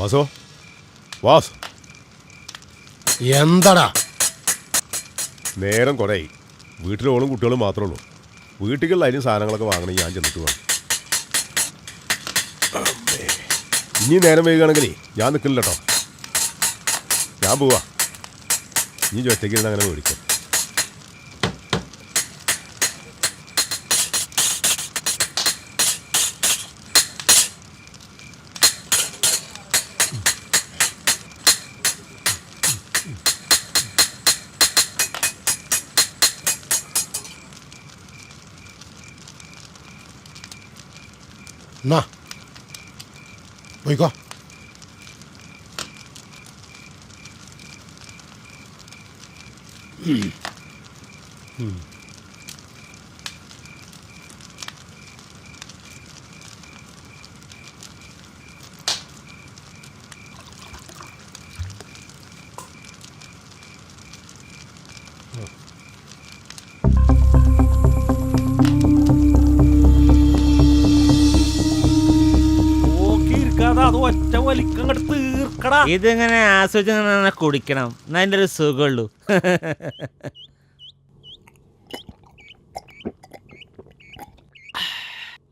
വാസോ was എന്താടാ നേരം കുറേ വീട്ടിലോളും കുട്ടികളും മാത്രമേ ഉള്ളൂ. വീട്ടിലുള്ള അതിന് സാധനങ്ങളൊക്കെ വാങ്ങണമെങ്കിൽ ഞാൻ ചെന്നിട്ട് വേണം. ഇനി നേരം വൈകുകയാണെങ്കിലേ ഞാൻ നിൽക്കില്ല കേട്ടോ. ഞാൻ പോവാ. ഇനി ഒറ്റയ്ക്ക് ഇരുന്ന് അങ്ങനെ മേടിക്കാം. എന്നാ പോയിക്കോ. ഇതിങ്ങനെ ആസ്വദിച്ച് കുടിക്കണം, അതിൻ്റെ ഒരു സുഖമുള്ളൂ.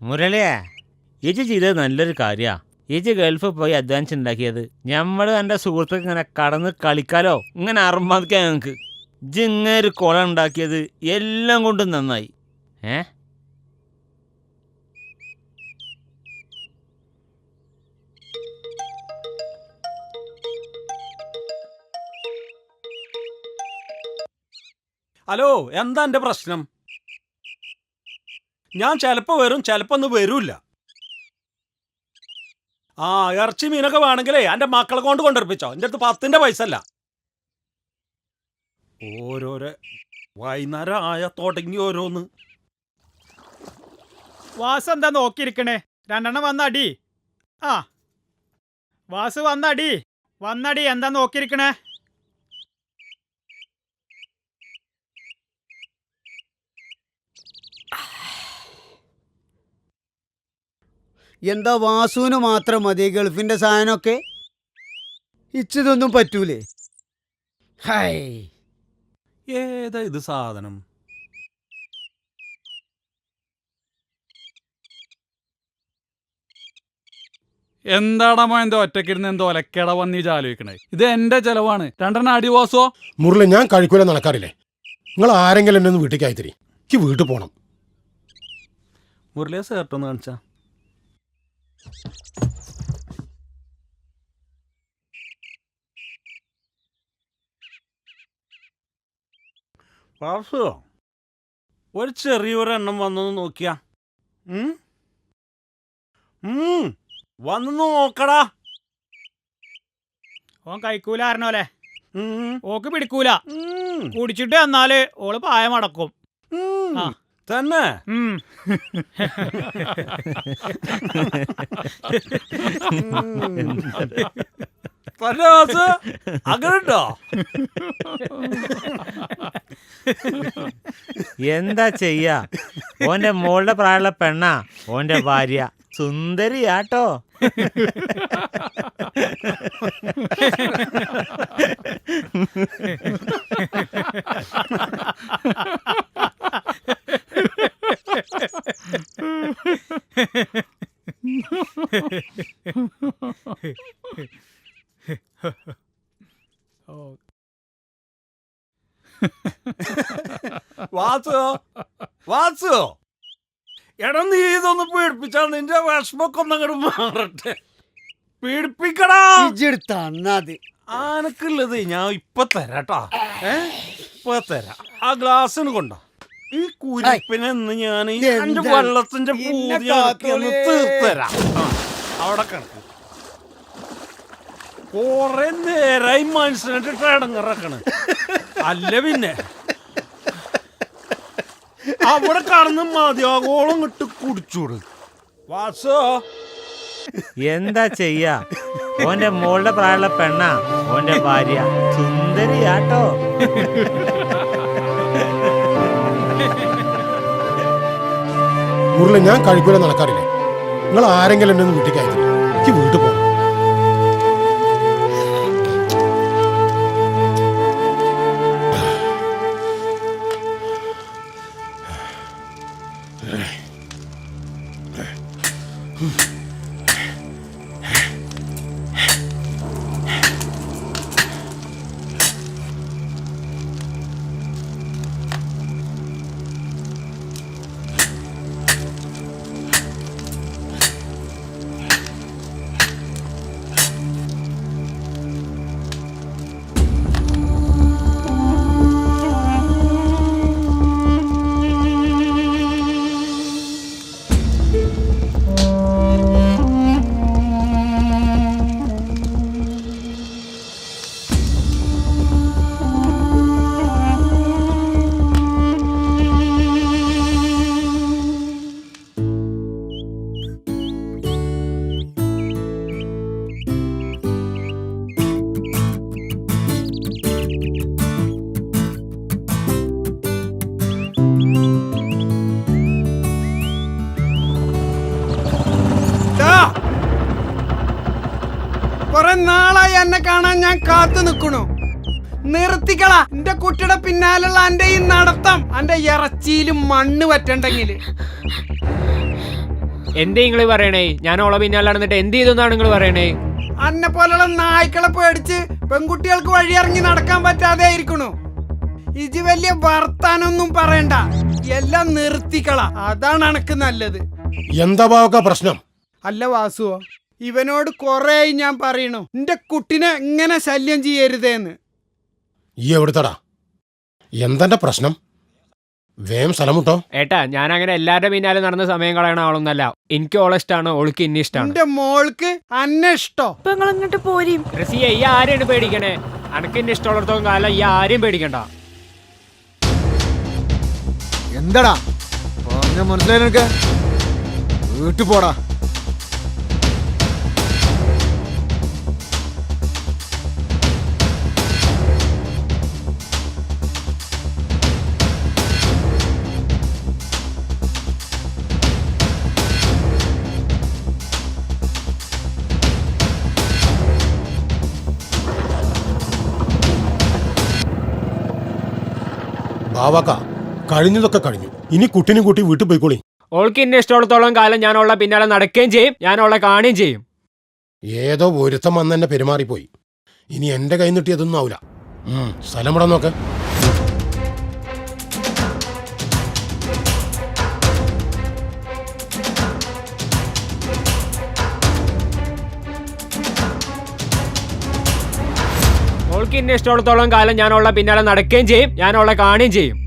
മുരളിയാ, ഇജ് ചെയ്തത് നല്ലൊരു കാര്യമാണ്. ഇജ് ഗൾഫിൽ പോയി അഡ്വാൻസ് ഉണ്ടാക്കിയത് നമ്മൾ എൻ്റെ സുഹൃത്തുക്ക് ഇങ്ങനെ കടന്ന് കളിക്കാലോ, ഇങ്ങനെ അർമാദിക്കാൻ ഞങ്ങൾക്ക്. ഇജ് ഇങ്ങനെ ഒരു കുളം ഉണ്ടാക്കിയത് എല്ലാം കൊണ്ടും നന്നായി. ഹലോ, എന്താ എൻ്റെ പ്രശ്നം? ഞാൻ ചിലപ്പോൾ വരും, ചിലപ്പോൾ ഒന്നും വരൂല്ല. ഇറച്ചി മീനൊക്കെ വേണമെങ്കിലേ എൻ്റെ മക്കളെ കൊണ്ട് കൊണ്ടുവരപ്പിച്ചോ. എൻ്റെ അടുത്ത് 10ൻ്റെ പൈസ അല്ല. ഓരോരോ വൈകുന്നേരം ആയ തുടങ്ങി ഓരോന്ന്. വാസ് എന്താ നോക്കിയിരിക്കണേ? 2 വന്നടി. വാസ് വന്നടി എന്താ നോക്കിയിരിക്കണേ? എന്താ വാസുവിന് മാത്രം മതി ഗൾഫിന്റെ സാധനമൊക്കെ? ഇച്ചിതൊന്നും പറ്റൂലേ? ഹായ്, ഏതാ ഇത് സാധനം? എന്താടാ എന്തോ ഒറ്റക്കിരുന്ന് എന്തോ ഒലക്കേട വന്നീ ആലോചിക്കണേ? ഇത് എന്റെ ചെലവാണ്. 2 അടിവാസോ. മുരളി, ഞാൻ കഴിക്കൂല നടക്കാറില്ലേ? നിങ്ങൾ ആരെങ്കിലും എന്നെ ഒന്ന് വീട്ടിലേക്ക് അയത്തിരി. എനിക്ക് വീട്ടിൽ പോകണം. മുരളിയെ സേർട്ടൊന്ന് കാണിച്ചാ. പാസോ, ഒരു ചെറിയൊരെണ്ണം വന്നൊന്ന് നോക്കിയാ. വന്നു നോക്കടാ. ഓൻ കഴിക്കൂല അറിഞ്ഞോലെ. ഓക്ക് പിടിക്കൂല. കുടിച്ചിട്ട് എന്നാല് ഓള് പായം അടക്കും. തന്നെ? അങ്ങനെണ്ടോ? എന്താ ചെയ്യാ, ഓന്റെ മോളുടെ പ്രായമുള്ള പെണ്ണാ ഓന്റെ ഭാര്യ. സുന്ദരിയാട്ടോ. വാസു, എടാ നീ ഇതൊന്ന് പീഡിപ്പിച്ചാൽ നിന്റെ വിഷമൊക്കെ ഒന്നങ്ങോട്ട് മാറട്ടെ. പീഡിപ്പിക്കടാ. ആനക്കുള്ളത് ഞാൻ ഇപ്പൊ തരാട്ടാ. ഇപ്പൊ തരാം. ആ ഗ്ലാസ്സിന് കൊണ്ടോ. ഈ കുരിപ്പിനെ ഞാൻ എന്റെ വെള്ളത്തിന്റെ പൂതിയാക്കിയൊന്ന് തീർത്തരാം. അവിടെ കിടക്കും. കൊറേ നേരായി മനസ്സിനിട്ട് ഇടങ്ങിറക്കണ്. അല്ല പിന്നെ അവിടെ കടന്ന് മതിയാകോളം ഇട്ട് കുടിച്ചൂട്. വാസോ, എന്താ ചെയ്യാ, ഓന്റെ മോളുടെ പ്രായമുള്ള പെണ്ണാ ഓന്റെ ഭാര്യ. സുന്ദരിയാട്ടോ. മുരളി, ഞാൻ കഴിക്കൂല നടക്കാറില്ലേ? നിങ്ങൾ ആരെങ്കിലും എന്നെ ഒന്ന് വീട്ടിലേക്ക് അയത്തിരി. എനിക്ക് വീട്ടിൽ പോകണം. കൊറേ നാളായി എന്നെ കാണാൻ ഞാൻ കാത്തു നിക്കണു. നിർത്തിക്കള എന്റെ കുട്ടിയുടെ പിന്നാലുള്ള എന്റെ ഈ നടത്തം. എന്റെ ഇറച്ചിയിലും മണ്ണ് പറ്റണ്ടെങ്കില് എന്തേ നിങ്ങള് പറയണേ? ഞാൻ ഓളെ പിന്നാലെ നടന്നിട്ട് എന്ത് ചെയ്തെന്നാണ് നിങ്ങൾ പറയണേ? അന്നെ പോലുള്ള നായ്ക്കളെ പേടിച്ച് പെൺകുട്ടികൾക്ക് വഴിയിറങ്ങി നടക്കാൻ പറ്റാതെ ആയിരിക്കണു. ഇജ് വലിയ വർത്താനൊന്നും പറയണ്ട, എല്ലാം നിർത്തിക്കള. അതാണ് എനക്ക് നല്ലത്. എന്താ ബാവക്ക പ്രശ്നം? അല്ല വാസുവോ, ഇവനോട് കൊറേ ഞാൻ പറയണു എന്റെ കുട്ടിനെ ഇങ്ങനെ ശല്യം ചെയ്യരുതേന്ന്. ഈ എവിടുത്തടാ? എന്തെന്റെ പ്രശ്നം? വേം സ്ഥലം മുട്ടോ. ഏട്ടാ, ഞാൻ അങ്ങനെ എല്ലാരുടെ പിന്നാലെ നടന്ന സമയം കളയണ ആളൊന്നല്ല. എനിക്ക് ഓളെ ഇഷ്ടമാണ്, ഓൾക്ക് ഇന്നെ ഇഷ്ടമാണ്. എന്റെ മോൾക്ക് അന്നെ ഇഷ്ടോ? റസിയ, ഈ ആരെയാണ് പേടിക്കണേ? അനക്ക് എന്നെ ഇഷ്ടമുള്ളിടത്തോളം കാലം ഈ ആരെയും പേടിക്കണ്ട. എന്താടാ പറഞ്ഞ മനസ്സിലായി നിനക്ക്? വീട്ടു പോടാ. ബാവാക്ക, കഴിഞ്ഞതൊക്കെ കഴിഞ്ഞു. ഇനി കുട്ടിനെ കൂട്ടി വീട്ടിൽ പോയിക്കോളി. ഓൾക്ക് എന്നെ ഇഷ്ടമുള്ളത്തോളം കാലം ഞാൻ ഓളെ പിന്നാലെ നടക്കുകയും ചെയ്യും, ഞാൻ ഓളെ കാണുകയും ചെയ്യും. ഏതോ ഒരുത്തം വന്ന് എന്നെ പെരുമാറിപ്പോയി. ഇനി എന്റെ കൈ നീട്ടിയതൊന്നും ആവില്ല. സ്ഥലം ഇവിടെ നോക്ക്. ഓൾക്ക് എന്നെ ഇഷ്ടമുള്ളത്തോളം കാലം ഞാൻ ഓളെ പിന്നാലെ നടക്കുകയും ചെയ്യും, ഞാൻ ഓളെ കാണുകയും ചെയ്യും.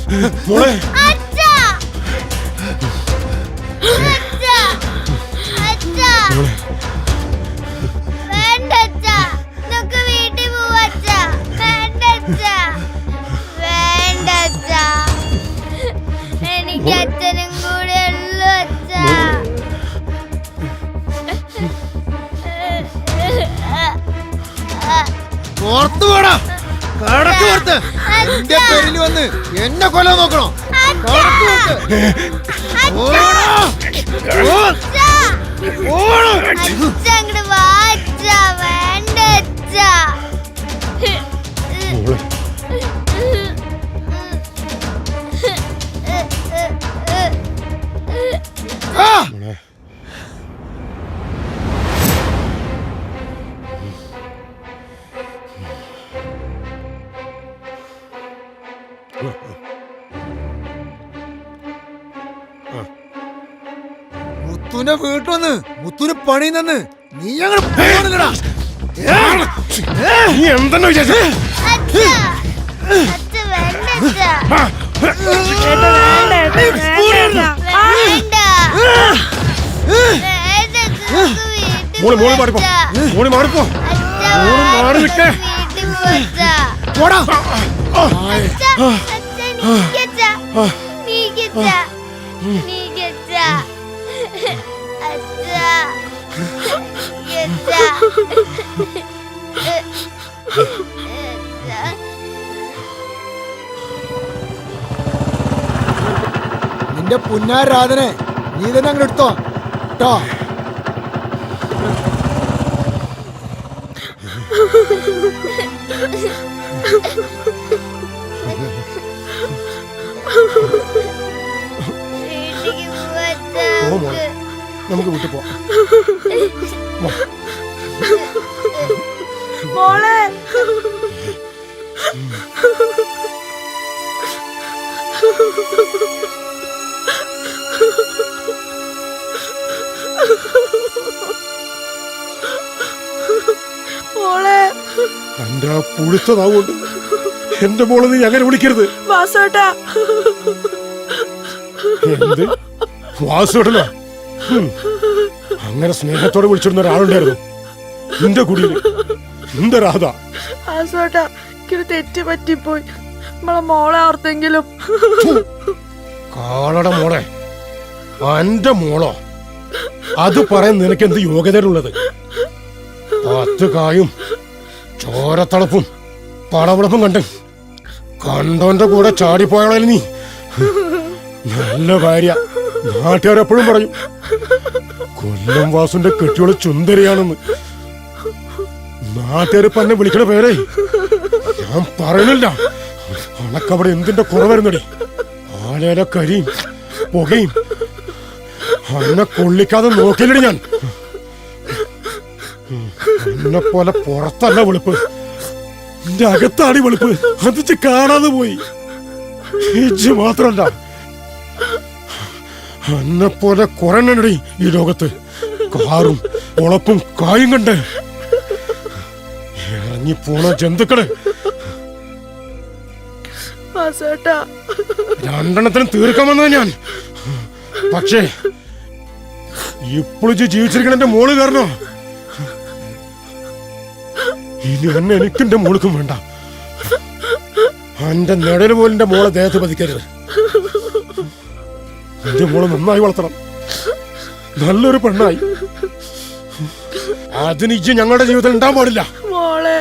മോളെ അച്ഛാ അച്ഛാ അച്ഛാ വേണ്ട അച്ഛാ നമുക്ക് വീട്ടിൽ പോവാ അച്ഛാ വേണ്ട അച്ഛാ വേണ്ട അച്ഛാ എനിക്ക് അച്ഛനും കൂടെ ഉള്ളു അച്ഛാ പുറത്തു പോടാ കടക്ക് പുറത്ത് എന്റെ പേരിൽ വന്ന് എന്നെ കൊല്ലാൻ നോക്കണോ അങ്ങോട്ട് വാച്ചാ വേണ്ട അച്ഛാ മുത്തുനെ വീട്ടൊന്ന് മുത്തുന് പണി നിന്ന് നീ ഞങ്ങൾ പോകണില്ലടാ നീ എന്തെന്നെ വിചാരിച്ചേ അച്ഛാ അച്ഛ വേണ്ട അച്ഛാ മോള് മാറിപ്പോ മോള് മാറിപ്പോ മോള് മാറി നിൽക്കേ പോടാ നിന്റെ പുന്നാരാധനെ നീ തന്നെ അങ്ങോട്ട് എടുത്തോ കേട്ടോ നമുക്ക് വീട്ടിൽ പോവാം മോളെ മോളെ എന്റെ ആ പുളിച്ചതാവുകൊണ്ട് എന്റെ മോളെ നീ അങ്ങനെ വിളിക്കരുത് വാസോട്ടാ എന്ത് വാസോട്ടല്ലോ അങ്ങനെ സ്നേഹത്തോടെ വിളിച്ചിരുന്ന ഒരാളുണ്ടായിരുന്നു നിന്റെ കുടിയിൽ നിന്റെ രാധ വാസോട്ടാ എനിക്ക് തെറ്റ് പറ്റിപ്പോയി നമ്മളെ മോളെ ഓർത്തെങ്കിലും കാളട മോളെ എന്റെ മോളോ അത് പറയാൻ നിനക്ക് എന്ത് യോഗ്യതയുള്ളത് 10 കായും ചോരത്തളപ്പും പടവെടുപ്പും കണ്ടോന്റെ കൂടെ ചാടിപ്പോയാളെ നീ നല്ല ഭാര്യ നാട്ടുകാരെപ്പോഴും പറയും കൊല്ലം വാസുന്റെ കെട്ടിയോള് ചുന്ദരിയാണെന്ന് നാട്ടുകാര് തന്നെ വിളിക്കണ പേരേ ഞാൻ പറയണില്ല അണക്കവിടെ എന്തിന്റെ കുറവരുന്നടി ആലയിലെ കരിയും പുകയും അന്നെ കൊള്ളിക്കാതെ നോക്കില്ലടി ഞാൻ എന്നെ പോലെ പുറത്തല്ല വെളുപ്പ് എന്റെ അകത്താണ് വെളുപ്പ് അത് കാണാതെ പോയി ഇജ്ജ് മാത്രല്ല എന്നെ പോലെ കുറഞ്ഞടി ഈ ലോകത്ത് കാറും ഉളപ്പും കായും കണ്ട് ഇറങ്ങിപ്പോണ ജന്തുക്കള് രണ്ടെണ്ണത്തിനും തീർക്കാൻ വന്നത് ഞാൻ പക്ഷേ ഇപ്പോഴും ജീവിച്ചിരിക്കണ എന്റെ മോള് കാരണോ ഇനി എന്നെ എനിക്കെന്റെ മോൾക്കും വേണ്ട എന്റെ നിഴല് പോലും എന്റെ മോളെ ദേഹത്ത് പതിക്കരുത് എന്റെ മോളെ നന്നായി വളർത്തണം നല്ലൊരു പെണ്ണായി അതിന് ഇജ്ജ് ഞങ്ങളുടെ ജീവിതത്തിൽ ഉണ്ടാൻ പാടില്ല മോളെ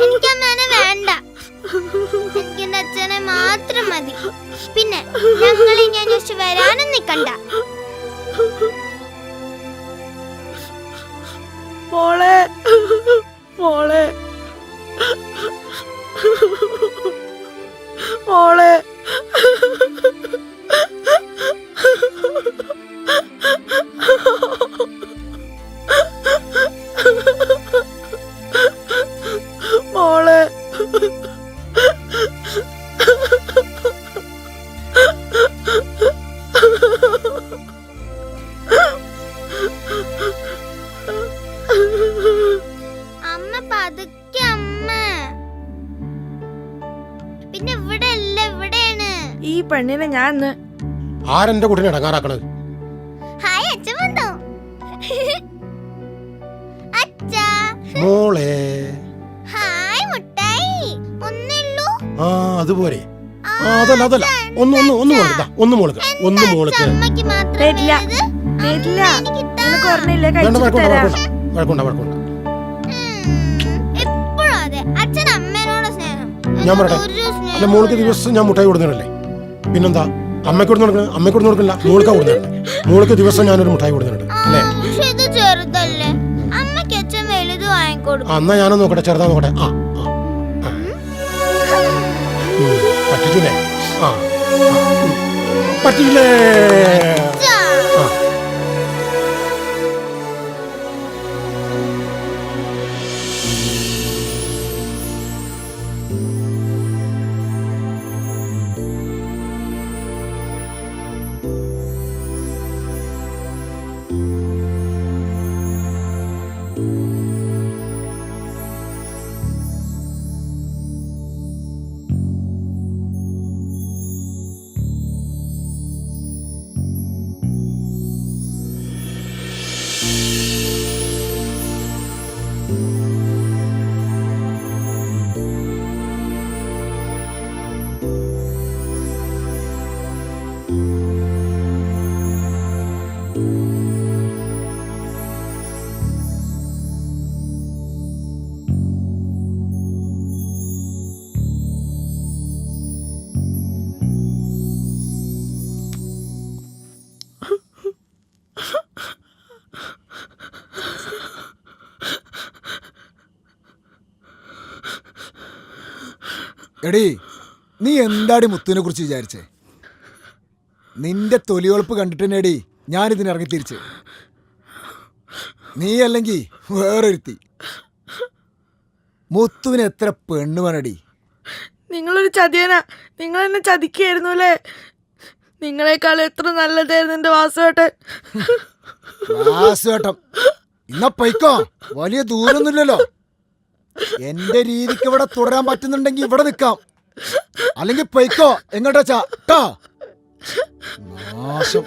എനിക്കമ്മനെ വേണ്ട എനിക്ക് എന്റെ അച്ഛനെ മാത്രം മതി പിന്നെ ഞങ്ങളെ ഞാൻ വരാനും നിക്കണ്ട മോളെ മോളെ മോളെ മോളെ അമ്മ പതുക്കെ അമ്മ പിന്നെ ഇവിടെ അല്ല, ഇവിടെയാണ്. ഈ പെണ്ണിനെ ഞാൻ ആരെന്റെ കുട്ടിനെ ഇടങ്ങാറാക്കണത്? ഹായ് അച്ഛൻ വന്നോ? അച്ഛാ. മോളെ. ഹായ് മുട്ടായി. ഒന്നുള്ളൂ. ആ അതുപോലെ. അതല്ല ഒന്ന് മോൾക്ക്, ഒന്ന് മോൾക്ക്. അമ്മയ്ക്ക് മാത്രം തരില്ല. നിനക്ക് പറഞ്ഞില്ലേ കഴിച്ചിട്ട് തരാം. വഴക്കുണ്ട. എപ്പോഴും അതെ. അച്ഛൻ അമ്മേനോട് സ്നേഹം. ഞാൻ പറയട്ടെ, അല്ല മോൾക്ക് ദിവസം ഞാൻ മുട്ടായി കൊടുക്കുന്നില്ലേ? പിന്നെന്താ അമ്മയ്ക്ക് കൊടുക്കുന്നില്ല, മോൾക്കാ കൊടുക്കുന്നുണ്ട്. മോൾക്ക് ദിവസം ഞാനൊരു മുട്ടായി കൊടുക്കുന്നുണ്ട് അല്ലേ? പക്ഷെ ഇത് ചെറുതല്ലേ, അമ്മയ്ക്ക് അച്ഛൻ വലുത് വാങ്ങിക്കൊടുക്കും. എന്നാ ഞാനൊന്ന് നോക്കട്ടെ, ചെറുതാ നോക്കട്ടെ. പറ്റിച്ചില്ലേ? പറ്റില്ലേ? എടീ, നീ എന്താടി മുത്തുവിനെ കുറിച്ച് വിചാരിച്ചേ? നിന്റെ തൊലിയൊളപ്പ് കണ്ടിട്ടെടി ഞാനിതിന് ഇറങ്ങി തിരിച്ച്. നീ അല്ലെങ്കിൽ വേറൊരുത്തി. മുത്തുവിന് എത്ര പെണ്ണ് വേണടി? നിങ്ങളൊരു ചതിയനാ. നിങ്ങൾ എന്നെ ചതിക്കായിരുന്നു അല്ലേ? നിങ്ങളെക്കാൾ എത്ര നല്ലതായിരുന്നു എന്റെ വാസുവേട്ടൻ. വാസുവേട്ടൻ ഇന്ന പൊയ്ക്കോ, വലിയ ദൂരൊന്നുമില്ലല്ലോ. എന്റെ രീതിക്ക് ഇവിടെ തുടരാൻ പറ്റുന്നുണ്ടെങ്കിൽ ഇവിടെ നിൽക്കാം, അല്ലെങ്കിൽ പൊയ്ക്കോ. എങ്ങോട്ടാ നാശം.